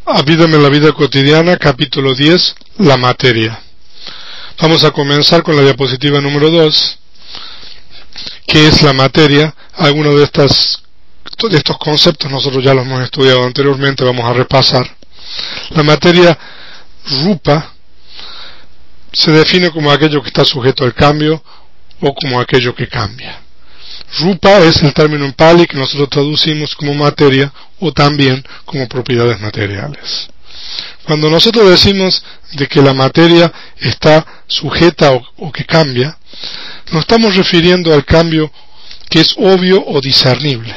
Habítame en la vida cotidiana, capítulo 10, la materia. Vamos a comenzar con la diapositiva número 2, que es la materia. Algunos de estos conceptos nosotros ya los hemos estudiado anteriormente, vamos a repasar. La materia rupa se define como aquello que está sujeto al cambio o como aquello que cambia. Rupa es el término en Pali que nosotros traducimos como materia o también como propiedades materiales. Cuando nosotros decimos de que la materia está sujeta o que cambia, nos estamos refiriendo al cambio que es obvio o discernible.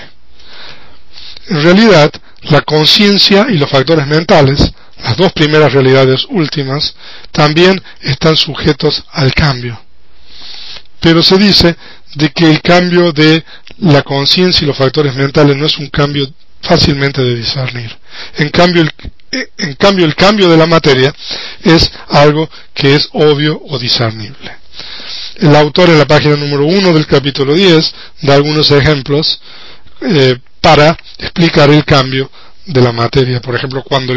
En realidad, la conciencia y los factores mentales, las dos primeras realidades últimas, también están sujetos al cambio. Pero se dice de que el cambio de la conciencia y los factores mentales no es un cambio fácilmente de discernir. En cambio, el cambio de la materia es algo que es obvio o discernible. El autor en la página número 1 del capítulo 10 da algunos ejemplos para explicar el cambio de la materia. Por ejemplo, cuando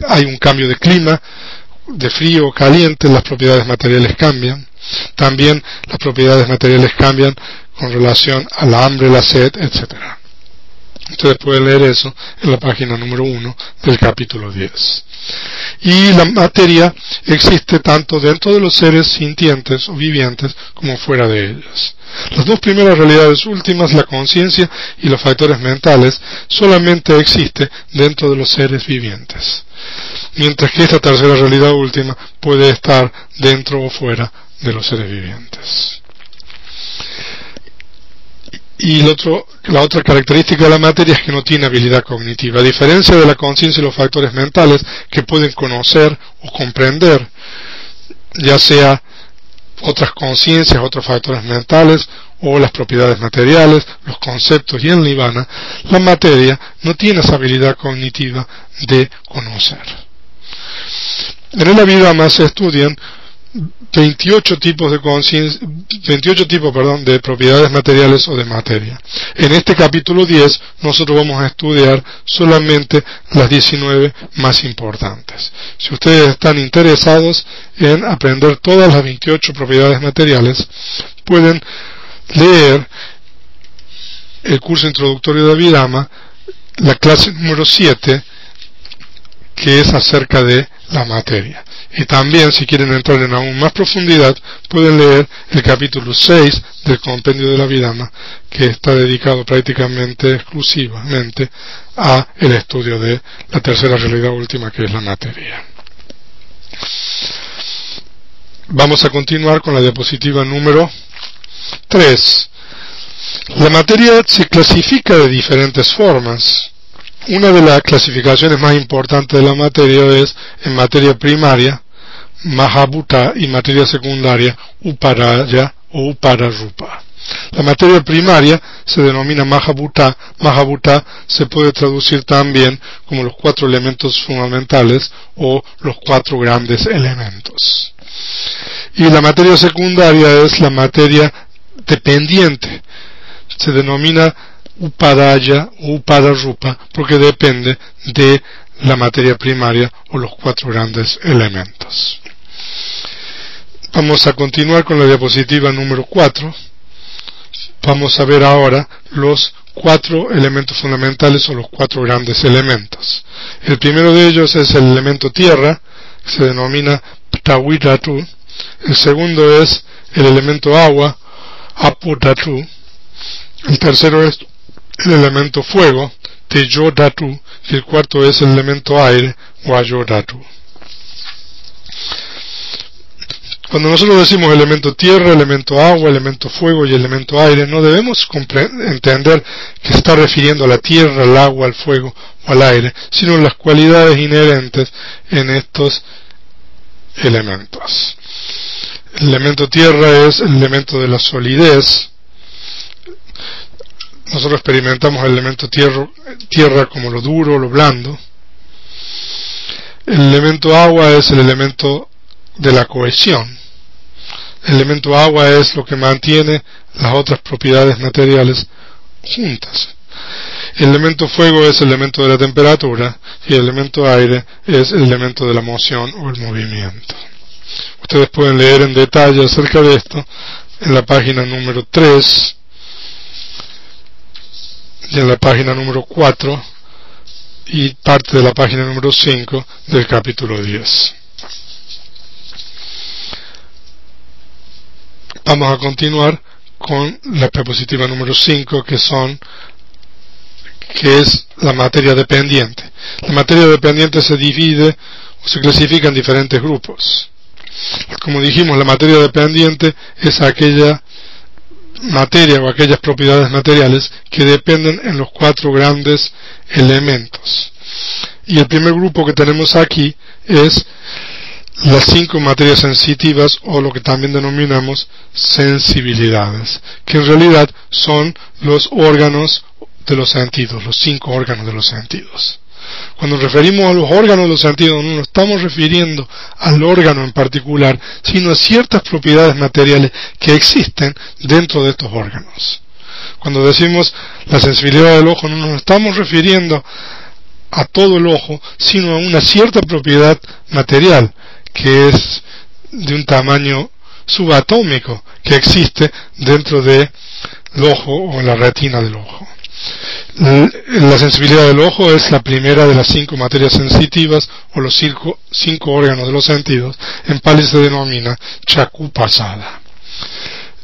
hay un cambio de clima, de frío o caliente, las propiedades materiales cambian. También las propiedades materiales cambian con relación al hambre, la sed, etc. Ustedes pueden leer eso en la página número 1 del capítulo 10. Y la materia existe tanto dentro de los seres sintientes o vivientes como fuera de ellos. Las dos primeras realidades últimas, la conciencia y los factores mentales, solamente existe dentro de los seres vivientes. Mientras que esta tercera realidad última puede estar dentro o fuera de los seres vivientes. Y la otra característica de la materia es que no tiene habilidad cognitiva. A diferencia de la conciencia y los factores mentales que pueden conocer o comprender, ya sea otras conciencias, otros factores mentales o las propiedades materiales, los conceptos y el nirvana, la materia no tiene esa habilidad cognitiva de conocer. En el Abhidhamma se estudian 28 tipos de propiedades materiales o de materia. En este capítulo 10 nosotros vamos a estudiar solamente las 19 más importantes. Si ustedes están interesados en aprender todas las 28 propiedades materiales, pueden leer el curso introductorio de Abhidhamma, la clase número 7, que es acerca de la materia. Y también, si quieren entrar en aún más profundidad, pueden leer el capítulo 6 del compendio de la Abhidhamma, que está dedicado prácticamente exclusivamente a el estudio de la tercera realidad última, que es la materia. Vamos a continuar con la diapositiva número 3. La materia se clasifica de diferentes formas. Una de las clasificaciones más importantes de la materia es en materia primaria, Mahabhuta, y materia secundaria, Uparaya o Upararupa. La materia primaria se denomina Mahabhuta. Mahabhuta se puede traducir también como los 4 elementos fundamentales o los 4 grandes elementos. Y la materia secundaria es la materia dependiente. Se denomina Uparaya o Upararupa porque depende de la materia primaria o los 4 grandes elementos. Vamos a continuar con la diapositiva número 4. Vamos a ver ahora los 4 elementos fundamentales o los 4 grandes elementos. El primero de ellos es el elemento tierra, que se denomina Ptawidhatu. El segundo es el elemento agua, Apodhatu. El tercero es el elemento fuego, Tejodhatu, y el cuarto es el elemento aire, Vayodhatu. Cuando nosotros decimos elemento tierra, elemento agua, elemento fuego y elemento aire, no debemos entender que se está refiriendo a la tierra, al agua, al fuego o al aire, sino las cualidades inherentes en estos elementos. El elemento tierra es el elemento de la solidez. Nosotros experimentamos el elemento tierra como lo duro, lo blando. El elemento agua es el elemento de la cohesión. El elemento agua es lo que mantiene las otras propiedades materiales juntas. El elemento fuego es el elemento de la temperatura y el elemento aire es el elemento de la moción o el movimiento. Ustedes pueden leer en detalle acerca de esto en la página número 3 y en la página número 4 y parte de la página número 5 del capítulo 10. Vamos a continuar con la diapositiva número 5, que es la materia dependiente. La materia dependiente se divide o se clasifica en diferentes grupos. Como dijimos, la materia dependiente es aquella materia o aquellas propiedades materiales que dependen en los 4 grandes elementos. Y el primer grupo que tenemos aquí es las 5 materias sensitivas, o lo que también denominamos sensibilidades, que en realidad son los órganos de los sentidos, los 5 órganos de los sentidos. Cuando nos referimos a los órganos de los sentidos, no nos estamos refiriendo al órgano en particular, sino a ciertas propiedades materiales que existen dentro de estos órganos. Cuando decimos la sensibilidad del ojo, no nos estamos refiriendo a todo el ojo, sino a una cierta propiedad material que es de un tamaño subatómico que existe dentro del ojo o en la retina del ojo. La sensibilidad del ojo es la primera de las 5 materias sensitivas o los 5 órganos de los sentidos. En Pali se denomina Chaku Pasada.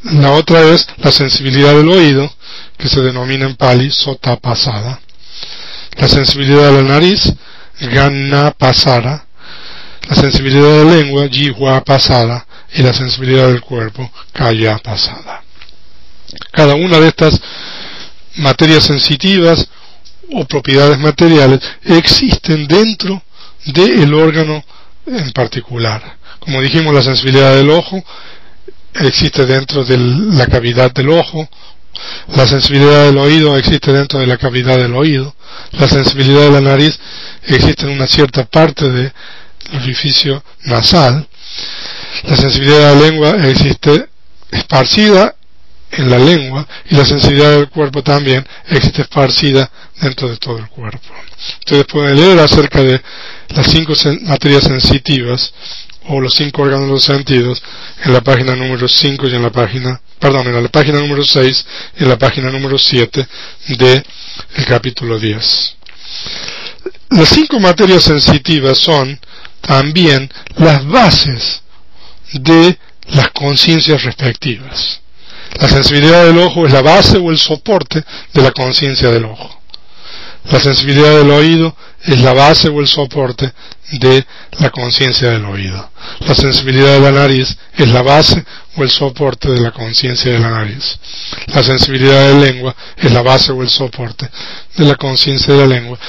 La otra es la sensibilidad del oído, que se denomina en Pali Sota Pasada. La sensibilidad de la nariz, Ganna Pasada. La sensibilidad de la lengua, Jihwa Pasada. Y la sensibilidad del cuerpo, Kaya Pasada. Cada una de estas materias sensitivas o propiedades materiales existen dentro del órgano en particular. Como dijimos, la sensibilidad del ojo existe dentro de la cavidad del ojo, la sensibilidad del oído existe dentro de la cavidad del oído, la sensibilidad de la nariz existe en una cierta parte del orificio nasal, la sensibilidad de la lengua existe esparcida en la lengua, y la sensibilidad del cuerpo también existe esparcida dentro de todo el cuerpo. Ustedes pueden leer acerca de las 5 materias sensitivas o los 5 órganos de los sentidos en la página número 5 y en la página número 6 y en la página número 7 del capítulo 10. Las 5 materias sensitivas son también las bases de las conciencias respectivas. La sensibilidad del ojo es la base o el soporte de la conciencia del ojo. La sensibilidad del oído es la base o el soporte de la conciencia del oído. La sensibilidad de la nariz es la base o el soporte de la conciencia de la nariz. La sensibilidad de la lengua es la base o el soporte de la conciencia de la lengua,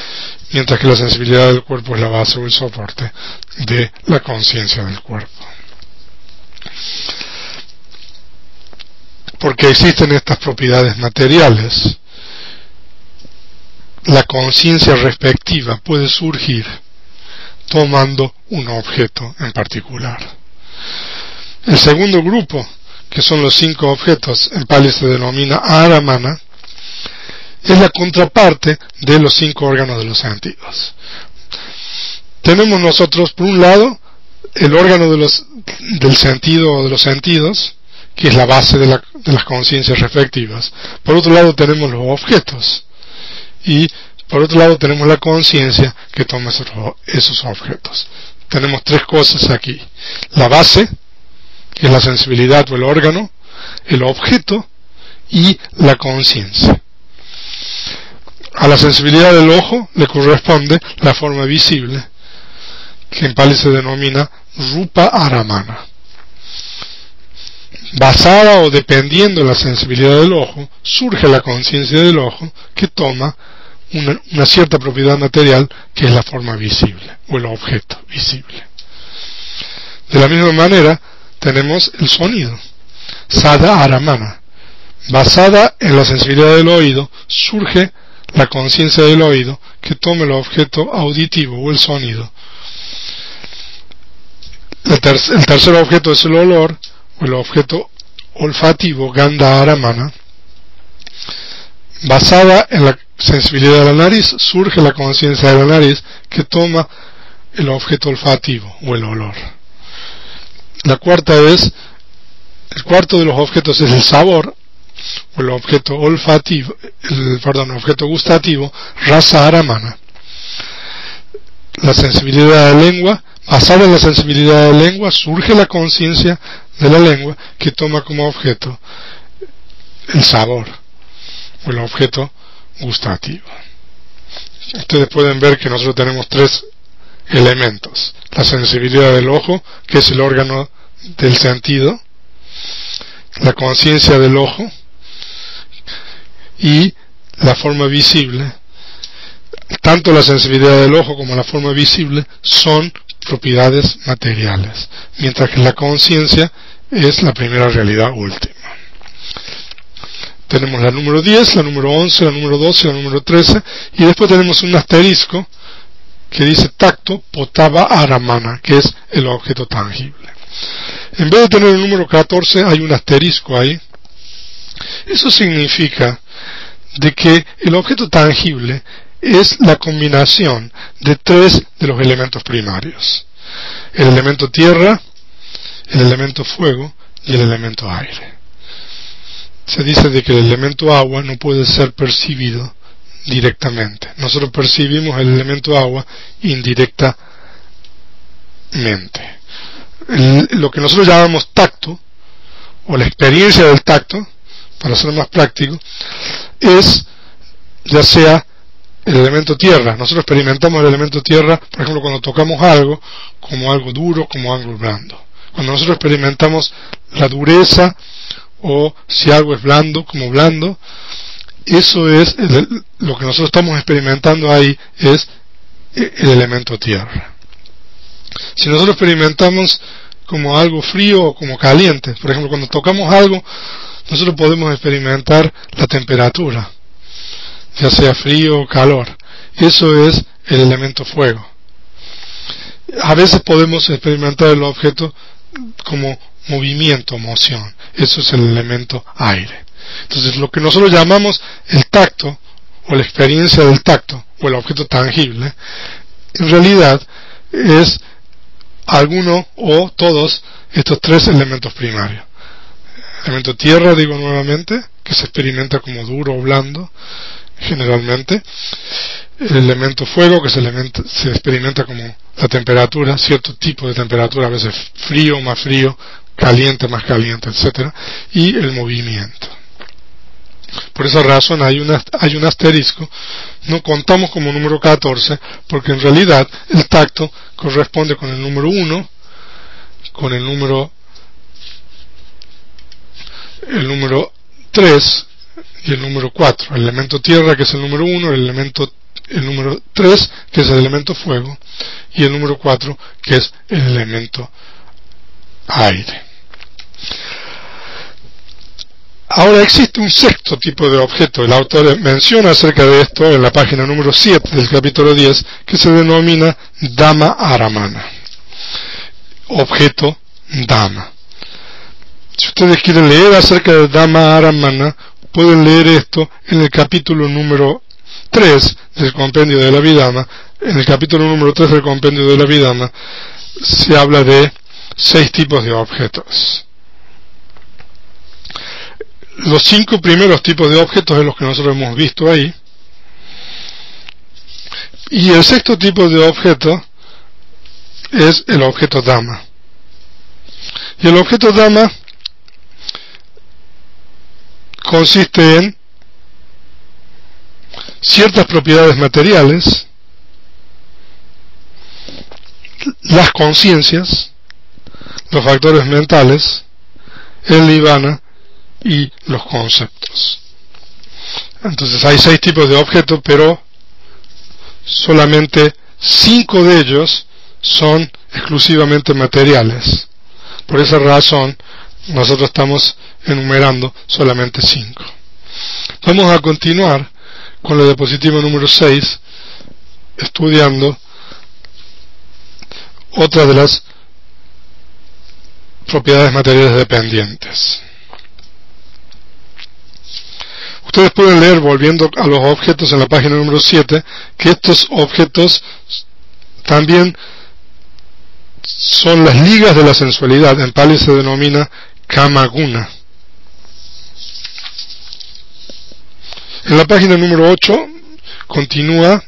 mientras que la sensibilidad del cuerpo es la base o el soporte de la conciencia del cuerpo. Porque existen estas propiedades materiales, la conciencia respectiva puede surgir tomando un objeto en particular. El segundo grupo, que son los 5 objetos, en Pali se denomina Aramana, es la contraparte de los 5 órganos de los sentidos. Tenemos nosotros, por un lado, el órgano del sentido o de los sentidos, que es la base de las conciencias respectivas. Por otro lado tenemos los objetos, y por otro lado tenemos la conciencia que toma esos objetos. Tenemos 3 cosas aquí: la base, que es la sensibilidad o el órgano, el objeto y la conciencia. A la sensibilidad del ojo le corresponde la forma visible, que en Pali se denomina Rupa Aramana. Basada o dependiendo de la sensibilidad del ojo, surge la conciencia del ojo, que toma una cierta propiedad material, que es la forma visible o el objeto visible. De la misma manera tenemos el sonido, Sada Aramana. Basada en la sensibilidad del oído, surge la conciencia del oído, que toma el objeto auditivo o el sonido. El tercer objeto es el olor, o el objeto olfativo, Gandha Aramana. basada en la sensibilidad de la nariz, surge la conciencia de la nariz que toma el objeto olfativo o el olor. La cuarta es, el cuarto de los objetos es el sabor, o el objeto olfativo, objeto gustativo, rasa aramana. La sensibilidad de la lengua, basada en la sensibilidad de la lengua, surge la conciencia de la lengua que toma como objeto el sabor, o el objeto gustativo. Ustedes pueden ver que nosotros tenemos tres elementos: la sensibilidad del ojo, que es el órgano del sentido, la conciencia del ojo y la forma visible. Tanto la sensibilidad del ojo como la forma visible son propiedades materiales, mientras que la conciencia es la primera realidad última. Tenemos la número 10, la número 11, la número 12, la número 13, y después tenemos un asterisco que dice tacto potava aramana, que es el objeto tangible. En vez de tener el número 14 hay un asterisco ahí. Eso significa de que el objeto tangible es la combinación de tres de los elementos primarios: el elemento tierra, el elemento fuego y el elemento aire. Se dice de que el elemento agua no puede ser percibido directamente. Nosotros percibimos el elemento agua indirectamente. Lo que nosotros llamamos tacto, o la experiencia del tacto, para ser más práctico, es ya sea el elemento tierra. Nosotros experimentamos el elemento tierra, por ejemplo, cuando tocamos algo, como algo duro, como algo blando. Cuando nosotros experimentamos la dureza, o si algo es blando, como blando, eso es lo que nosotros estamos experimentando ahí, es el elemento tierra. Si nosotros experimentamos como algo frío o como caliente, por ejemplo, cuando tocamos algo, nosotros podemos experimentar la temperatura, ya sea frío o calor. Eso es el elemento fuego. A veces podemos experimentar el objeto como movimiento, moción. Eso es el elemento aire. Entonces, lo que nosotros llamamos el tacto, o la experiencia del tacto, o el objeto tangible, en realidad es alguno o todos estos tres elementos primarios. El elemento tierra, digo nuevamente, que se experimenta como duro o blando, generalmente. El elemento fuego, que se experimenta como la temperatura, cierto tipo de temperatura, a veces frío, más frío, caliente, más caliente, etc. Y el movimiento. Por esa razón hay un asterisco. No contamos como número 14, porque en realidad el tacto corresponde con el número 1, con el número 3 y el número 4. El elemento tierra, que es el número 1, el número 3, que es el elemento fuego, y el número 4, que es el elemento aire. Ahora existe un sexto tipo de objeto. El autor menciona acerca de esto en la página número 7 del capítulo 10, que se denomina Dhamma Aramana. Objeto Dhamma. Si ustedes quieren leer acerca de Dhamma Aramana, pueden leer esto en el capítulo número 3 del compendio de la Abhidhamma. En el capítulo número 3 del compendio de la Abhidhamma se habla de 6 tipos de objetos. Los 5 primeros tipos de objetos es los que nosotros hemos visto ahí. Y el sexto tipo de objeto es el objeto Dhamma. Y el objeto Dhamma consiste en ciertas propiedades materiales, las conciencias, los factores mentales, el nirvana y los conceptos. Entonces hay 6 tipos de objetos, pero solamente 5 de ellos son exclusivamente materiales. Por esa razón nosotros estamos enumerando solamente 5. Vamos a continuar con la diapositiva número 6, estudiando otra de las propiedades materiales dependientes. Ustedes pueden leer, volviendo a los objetos en la página número 7, que estos objetos también son las ligas de la sensualidad. En Pali se denomina Kamaguna. En la página número 8 continúa,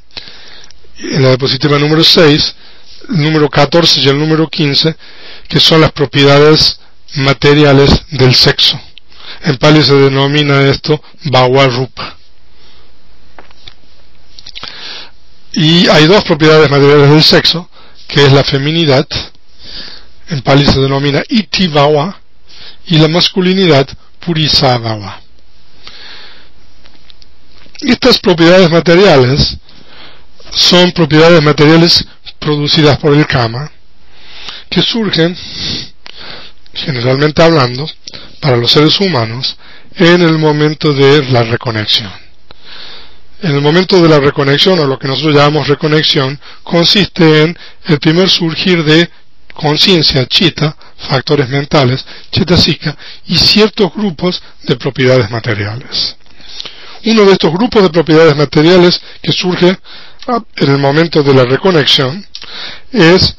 en la diapositiva número 6, el número 14 y el número 15, que son las propiedades materiales del sexo. En Pali se denomina esto Bhava Rupa. Y hay dos propiedades materiales del sexo, que es la feminidad, en Pali se denomina Iti Bhava, y la masculinidad Purisa Bhava. Estas propiedades materiales son propiedades materiales producidas por el Kama, que surgen, generalmente hablando, para los seres humanos, en el momento de la reconexión. En el momento de la reconexión, o lo que nosotros llamamos reconexión, consiste en el primer surgir de conciencia, chitta, factores mentales, cetasika, y ciertos grupos de propiedades materiales. Uno de estos grupos de propiedades materiales que surge en el momento de la reconexión es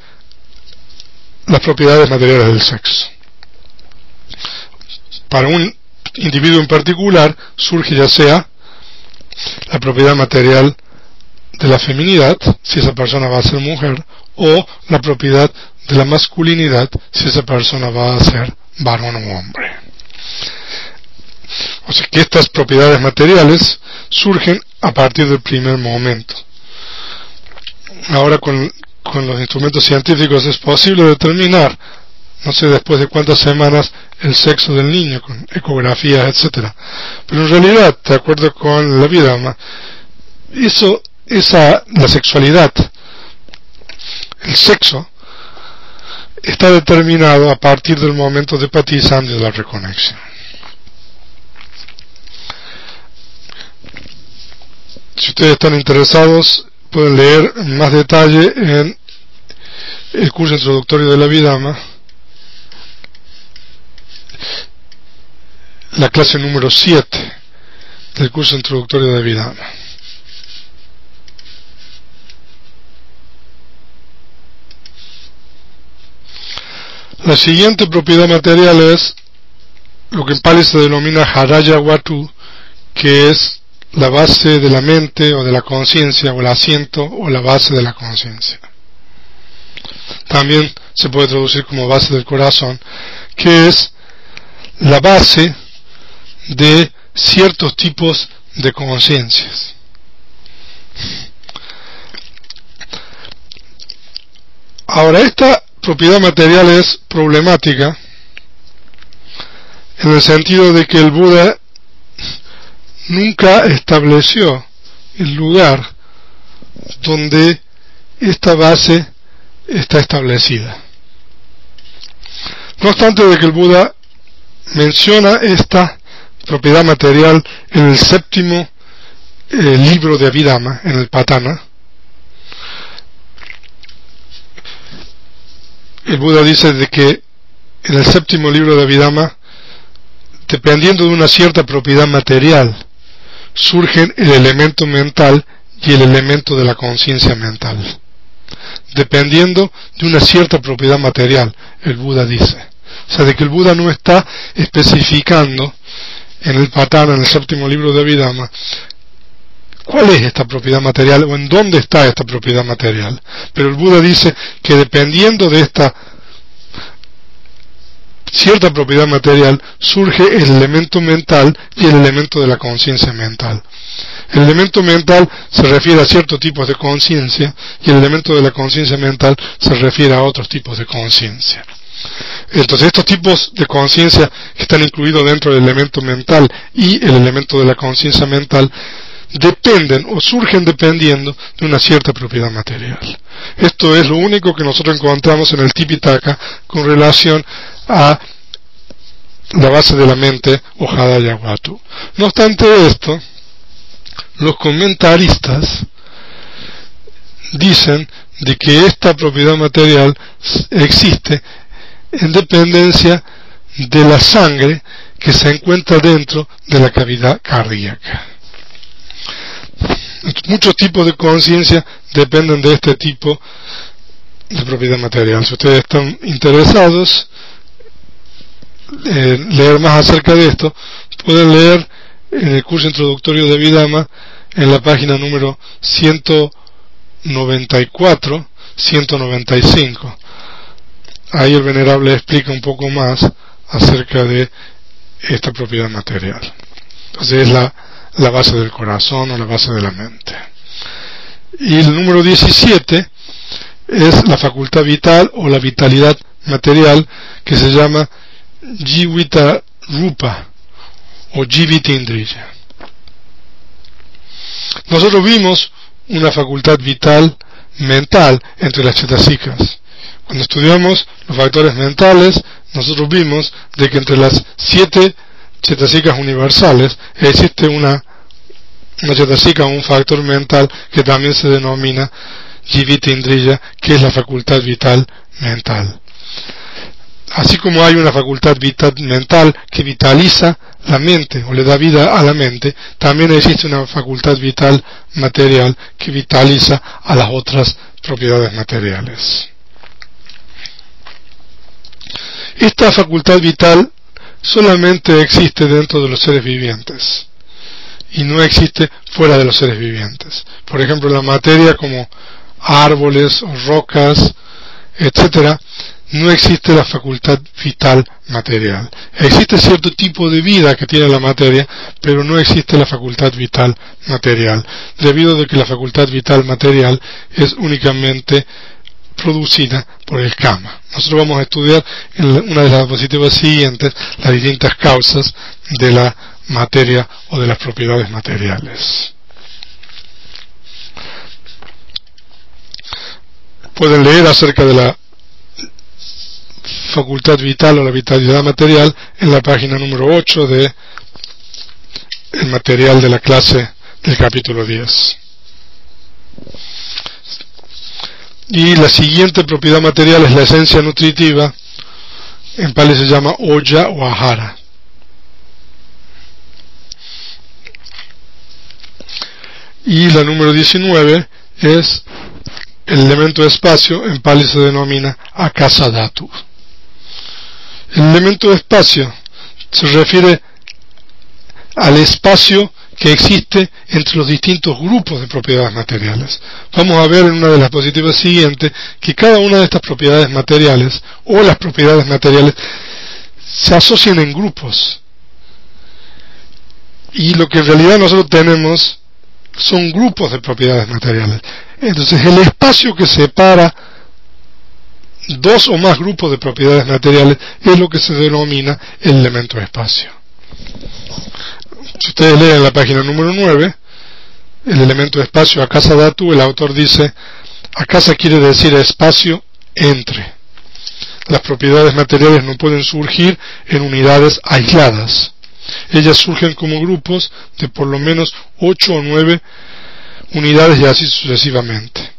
las propiedades materiales del sexo. Para un individuo en particular surge ya sea la propiedad material de la feminidad, si esa persona va a ser mujer, o la propiedad de la masculinidad, si esa persona va a ser varón o hombre. O sea que estas propiedades materiales surgen a partir del primer momento. Ahora con los instrumentos científicos es posible determinar, no sé después de cuántas semanas, el sexo del niño, con ecografías, etcétera. Pero en realidad, de acuerdo con la Abhidhamma, la sexualidad, el sexo, está determinado a partir del momento de Patisandhi, de la reconexión. Si ustedes están interesados, pueden leer en más detalle en el curso introductorio de la Abhidhamma, la clase número 7 del curso introductorio de Abhidhamma. La siguiente propiedad material es lo que en Pali se denomina Haraya Watu, que es la base de la mente o de la conciencia, o el asiento o la base de la conciencia. También se puede traducir como base del corazón, que es la base de ciertos tipos de conciencias. Ahora, esta propiedad material es problemática en el sentido de que el Buda nunca estableció el lugar donde esta base está establecida. No obstante de que el Buda menciona esta propiedad material en el séptimo libro de Abhidhamma, en el Patana, el Buda dice de que en el séptimo libro de Abhidhamma, dependiendo de una cierta propiedad material, surgen el elemento mental y el elemento de la conciencia mental. Dependiendo de una cierta propiedad material, el Buda dice. O sea, de que el Buda no está especificando en el Patana, en el séptimo libro de Abhidhamma, cuál es esta propiedad material o en dónde está esta propiedad material. Pero el Buda dice que dependiendo de esta cierta propiedad material surge el elemento mental y el elemento de la conciencia mental. El elemento mental se refiere a ciertos tipos de conciencia y el elemento de la conciencia mental se refiere a otros tipos de conciencia. Entonces estos tipos de conciencia que están incluidos dentro del elemento mental y el elemento de la conciencia mental dependen o surgen dependiendo de una cierta propiedad material. Esto es lo único que nosotros encontramos en el Tipitaka con relación a la base de la mente o Haraya Watu. No obstante esto, los comentaristas dicen de que esta propiedad material existe en dependencia de la sangre que se encuentra dentro de la cavidad cardíaca. Muchos tipos de conciencia dependen de este tipo de propiedad material. Si ustedes están interesados en leer más acerca de esto, pueden leer en el curso introductorio de Vidama en la página número 194, 195. Ahí el Venerable explica un poco más acerca de esta propiedad material. Entonces es la base del corazón o la base de la mente. Y el número 17 es la facultad vital o la vitalidad material, que se llama Jivita Rupa o Jivitindriya. Nosotros vimos una facultad vital mental entre las chetasikas. Cuando estudiamos los factores mentales, nosotros vimos de que entre las 7 chetasikas universales existe una chetasika o un factor mental que también se denomina Jivitindriya, que es la facultad vital mental. Así como hay una facultad vital mental que vitaliza la mente o le da vida a la mente, también existe una facultad vital material que vitaliza a las otras propiedades materiales. Esta facultad vital solamente existe dentro de los seres vivientes y no existe fuera de los seres vivientes. Por ejemplo, la materia como árboles o rocas, etcétera, no existe la facultad vital material. Existe cierto tipo de vida que tiene la materia, pero no existe la facultad vital material, debido a que la facultad vital material es únicamente producida por el kama. Nosotros vamos a estudiar en una de las diapositivas siguientes las distintas causas de la materia o de las propiedades materiales. Pueden leer acerca de la facultad vital o la vitalidad material en la página número 8 de el material de la clase del capítulo 10. Y la siguiente propiedad material es la esencia nutritiva. En Pali se llama Oya o Ahara. Y la número 19 es el elemento de espacio. En Pali se denomina Akasa Dhatu. El elemento de espacio se refiere al espacio que existe entre los distintos grupos de propiedades materiales. Vamos a ver en una de las diapositivas siguientes que cada una de estas propiedades materiales o las propiedades materiales se asocian en grupos. Y lo que en realidad nosotros tenemos son grupos de propiedades materiales. Entonces el espacio que separa dos o más grupos de propiedades materiales es lo que se denomina el elemento de espacio. Si ustedes leen la página número 9, el elemento de espacio Akasa Dhatu, el autor dice, Akasa quiere decir espacio entre. Las propiedades materiales no pueden surgir en unidades aisladas. Ellas surgen como grupos de por lo menos 8 o 9 unidades y así sucesivamente.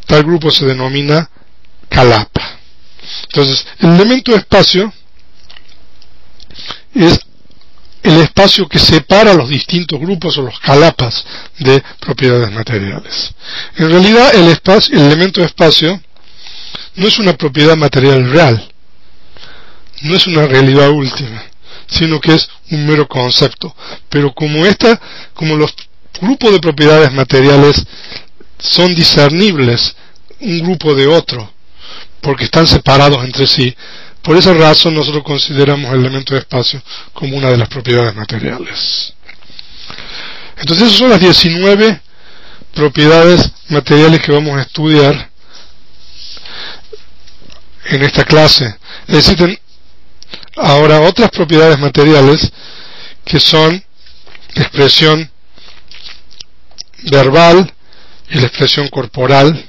Tal grupo se denomina Kalapa. Entonces, el elemento de espacio es el espacio que separa los distintos grupos o los kalapas de propiedades materiales. En realidad, el elemento de espacio no es una propiedad material real, no es una realidad última, sino que es un mero concepto. Pero como los grupos de propiedades materiales son discernibles un grupo de otro, porque están separados entre sí, por esa razón nosotros consideramos el elemento de espacio como una de las propiedades materiales. Entonces esas son las 19 propiedades materiales que vamos a estudiar en esta clase. Existen ahora otras propiedades materiales que son la expresión verbal y la expresión corporal,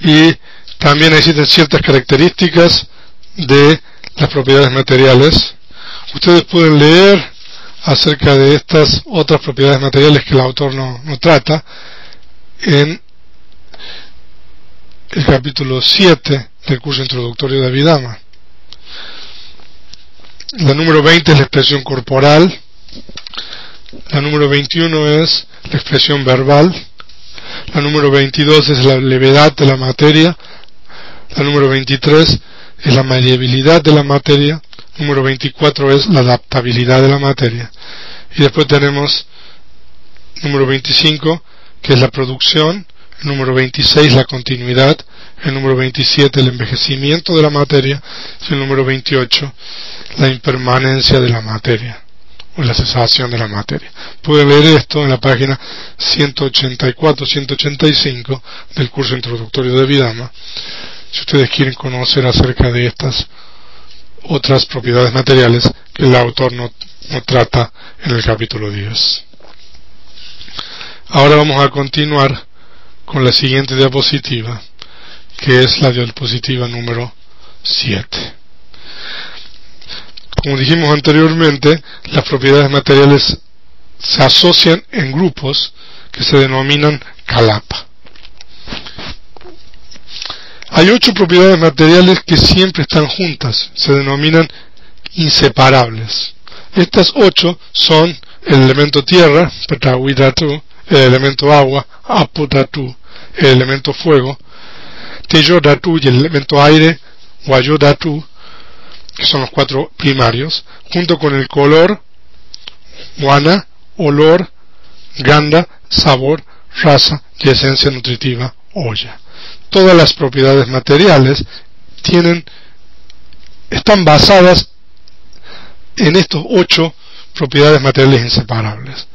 y también existen ciertas características de las propiedades materiales. Ustedes pueden leer acerca de estas otras propiedades materiales que el autor no trata en el capítulo 7 del curso introductorio de Vidama. La número 20 es la expresión corporal. La número 21 es la expresión verbal. La número 22 es la levedad de la materia. La número 23 es la maleabilidad de la materia. Número 24 es la adaptabilidad de la materia. Y después tenemos número 25, que es la producción. El número 26, la continuidad. El número 27, el envejecimiento de la materia. Y el número 28, la impermanencia de la materia, o la cesación de la materia. Pueden leer esto en la página 184-185 del curso introductorio de Abhidhamma, si ustedes quieren conocer acerca de estas otras propiedades materiales que el autor no trata en el capítulo 10. Ahora vamos a continuar con la siguiente diapositiva, que es la diapositiva número 7. Como dijimos anteriormente, las propiedades materiales se asocian en grupos que se denominan kalapa. Hay 8 propiedades materiales que siempre están juntas, se denominan inseparables. Estas 8 son el elemento tierra, Prathavi-dhatu, el elemento agua, Apo-dhatu, el elemento fuego, Tejo-dhatu y el elemento aire, Vayu-dhatu, que son los 4 primarios, junto con el color, Vana, olor, ganda, sabor, rasa y esencia nutritiva, oya. Todas las propiedades materiales están basadas en estos 8 propiedades materiales inseparables.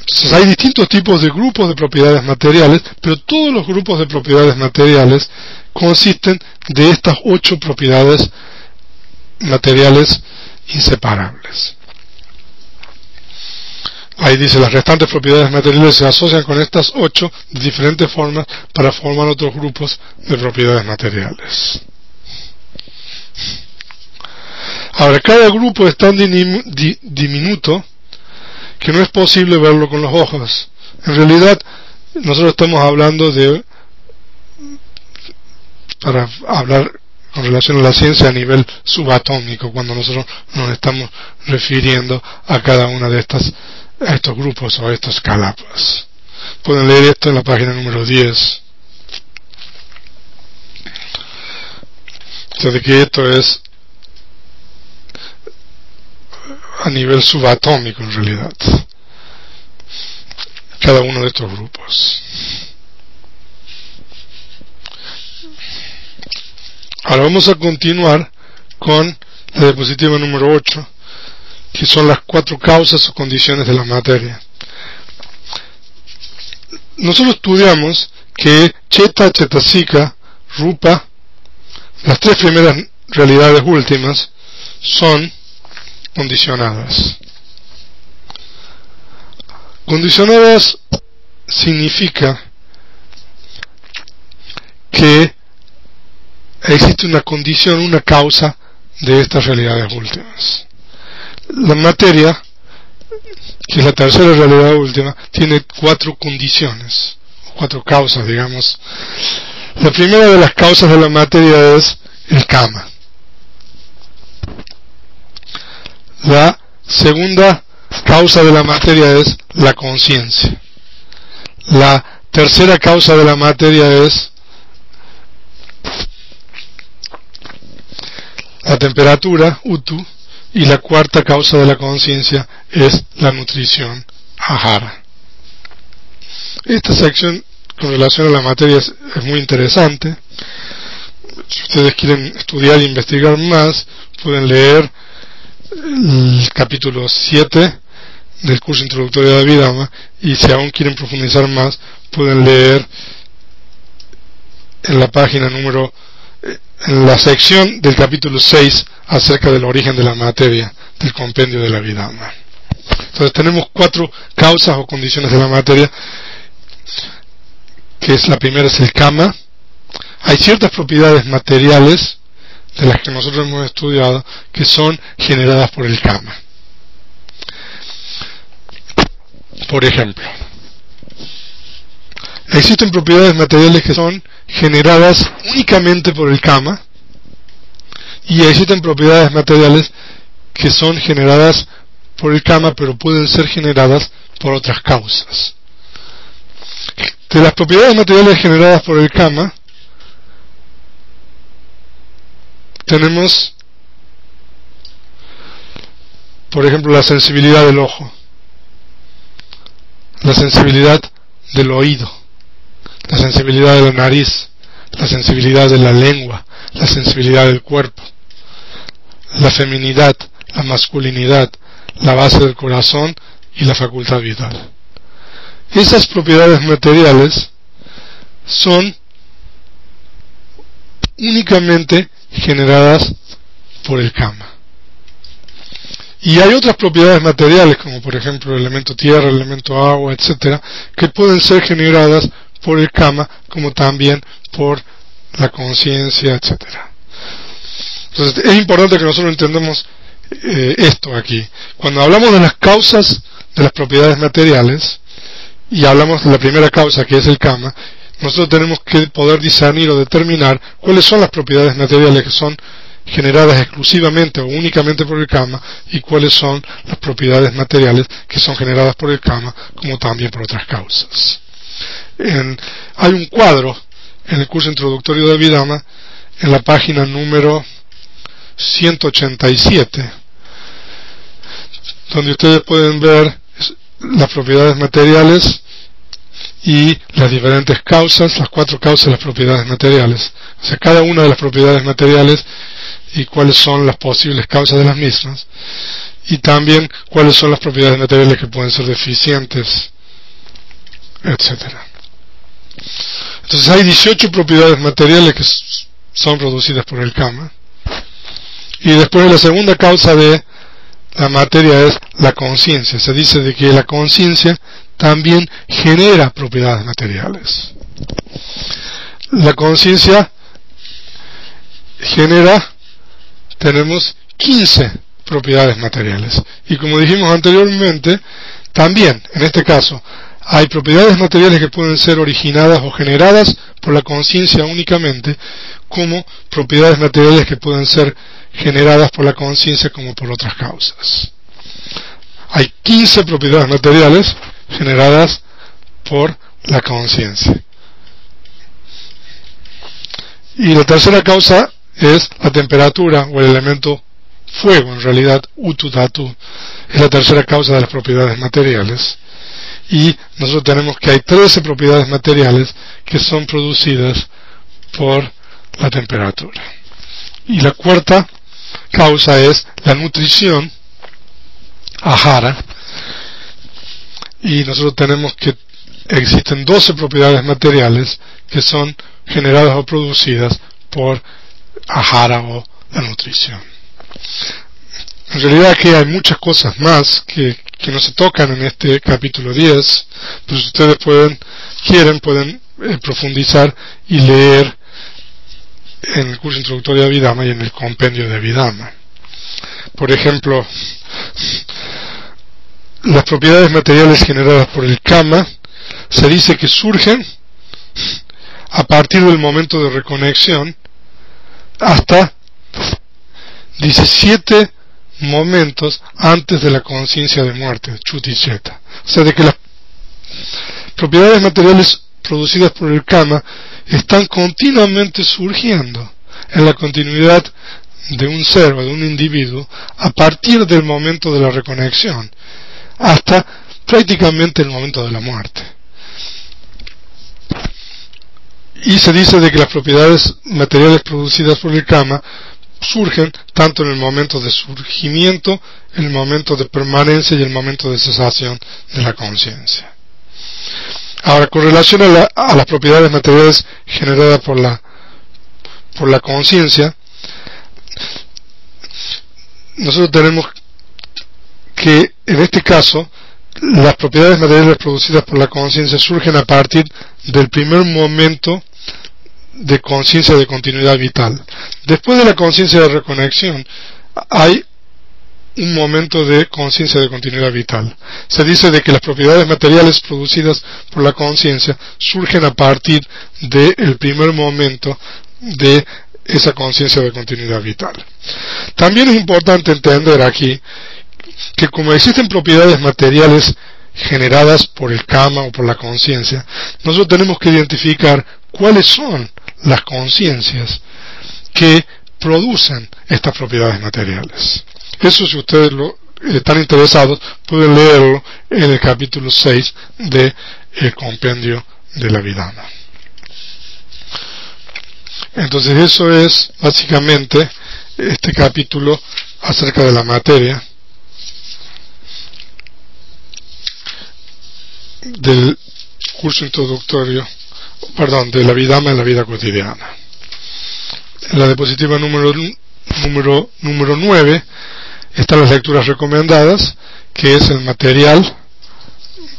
Entonces hay distintos tipos de grupos de propiedades materiales, pero todos los grupos de propiedades materiales consisten de estas 8 propiedades materiales inseparables. Ahí dice, las restantes propiedades materiales se asocian con estas 8 de diferentes formas para formar otros grupos de propiedades materiales. Ahora, cada grupo es tan diminuto que no es posible verlo con los ojos. En realidad, nosotros estamos hablando para hablar con relación a la ciencia a nivel subatómico, cuando nosotros nos estamos refiriendo a cada una de a estos grupos o a estos kalapas. Pueden leer esto en la página número 10. O sea, de que esto es a nivel subatómico en realidad, cada uno de estos grupos. Ahora vamos a continuar con la diapositiva número 8, que son las 4 causas o condiciones de la materia. Nosotros estudiamos que Cheta, Chetasika, Rupa, las 3 primeras realidades últimas, son condicionadas. Condicionadas significa que existe una condición, una causa de estas realidades últimas. La materia, que es la tercera realidad última, tiene 4 condiciones, 4 causas, digamos. La primera de las causas de la materia es el kama. La segunda causa de la materia es la conciencia. La tercera causa de la materia es la temperatura, utu, y la cuarta causa de la conciencia es la nutrición, ahara. Esta sección con relación a la materia es muy interesante. Si ustedes quieren estudiar e investigar más, pueden leer el capítulo 7 del curso introductorio de Abhidhamma, y si aún quieren profundizar más, pueden leer en la página en la sección del capítulo 6 acerca del origen de la materia del compendio de la Abhidhamma. Entonces tenemos 4 causas o condiciones de la materia, que es la primera es el kama. Hay ciertas propiedades materiales de las que nosotros hemos estudiado que son generadas por el kama. Por ejemplo, existen propiedades materiales que son generadas únicamente por el kama, y existen propiedades materiales que son generadas por el karma, pero pueden ser generadas por otras causas. De las propiedades materiales generadas por el karma, tenemos, por ejemplo, la sensibilidad del ojo, la sensibilidad del oído, la sensibilidad de la nariz, la sensibilidad de la lengua, la sensibilidad del cuerpo, la feminidad, la masculinidad, la base del corazón y la facultad vital. Esas propiedades materiales son únicamente generadas por el karma. Y hay otras propiedades materiales, como por ejemplo el elemento tierra, el elemento agua, etcétera, que pueden ser generadas por el karma, como también por la conciencia, etcétera. Entonces es importante que nosotros entendamos esto aquí. Cuando hablamos de las causas de las propiedades materiales, y hablamos de la primera causa, que es el karma, nosotros tenemos que poder discernir o determinar cuáles son las propiedades materiales que son generadas exclusivamente o únicamente por el karma, y cuáles son las propiedades materiales que son generadas por el karma, como también por otras causas. Hay un cuadro en el curso introductorio de Abhidhamma, en la página número 187, donde ustedes pueden ver las propiedades materiales y las diferentes causas, las 4 causas de las propiedades materiales. O sea, cada una de las propiedades materiales y cuáles son las posibles causas de las mismas, y también cuáles son las propiedades materiales que pueden ser deficientes, etcétera. Entonces hay 18 propiedades materiales que son producidas por el karma, y después la segunda causa de la materia es la conciencia. Se dice de que la conciencia también genera propiedades materiales. La conciencia genera, tenemos 15 propiedades materiales, y como dijimos anteriormente, también en este caso hay propiedades materiales que pueden ser originadas o generadas por la conciencia únicamente, como propiedades materiales que pueden ser generadas por la conciencia como por otras causas. Hay 15 propiedades materiales generadas por la conciencia. Y la tercera causa es la temperatura, o el elemento fuego, en realidad, Utu Dhatu, es la tercera causa de las propiedades materiales. Y nosotros tenemos que hay 13 propiedades materiales que son producidas por la temperatura. Y la cuarta causa es la nutrición, Ahara, y nosotros tenemos que existen 12 propiedades materiales que son generadas o producidas por Ahara o la nutrición. En realidad aquí hay muchas cosas más que no se tocan en este capítulo 10, pero si ustedes pueden profundizar y leer en el curso introductorio de Abhidhamma y en el compendio de Abhidhamma. Por ejemplo, las propiedades materiales generadas por el karma se dice que surgen a partir del momento de reconexión hasta 17 momentos antes de la conciencia de muerte, Chuti-Cheta. O sea, de que las propiedades materiales producidas por el karma están continuamente surgiendo en la continuidad de un ser o de un individuo a partir del momento de la reconexión hasta prácticamente el momento de la muerte. Y se dice de que las propiedades materiales producidas por el karma surgen tanto en el momento de surgimiento, en el momento de permanencia y el momento de cesación de la conciencia. Ahora, con relación a las propiedades materiales generadas por la conciencia, nosotros tenemos que, en este caso, las propiedades materiales producidas por la conciencia surgen a partir del primer momento de conciencia de continuidad vital. Después de la conciencia de reconexión, hay un momento de conciencia de continuidad vital. Se dice de que las propiedades materiales producidas por la conciencia surgen a partir del primer momento de esa conciencia de continuidad vital. También es importante entender aquí que como existen propiedades materiales generadas por el karma o por la conciencia, nosotros tenemos que identificar cuáles son las conciencias que producen estas propiedades materiales. Eso, si ustedes están interesados, pueden leerlo en el capítulo 6 del compendio de la Abhidhamma. Entonces eso es básicamente este capítulo acerca de la materia del curso introductorio, de la Abhidhamma en la vida cotidiana. En la diapositiva número 9 están las lecturas recomendadas, que es el material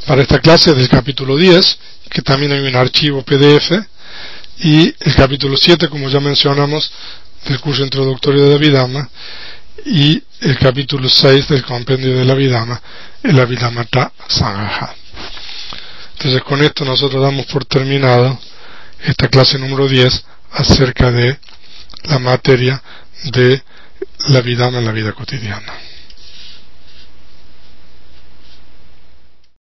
para esta clase del capítulo 10, que también hay un archivo PDF, y el capítulo 7, como ya mencionamos, del curso introductorio de la Abhidhamma, y el capítulo 6 del compendio de la Abhidhamma, el Abhidhammata Sangraha. Entonces con esto nosotros damos por terminado esta clase número 10 acerca de la materia de la Abhidhamma en la vida cotidiana.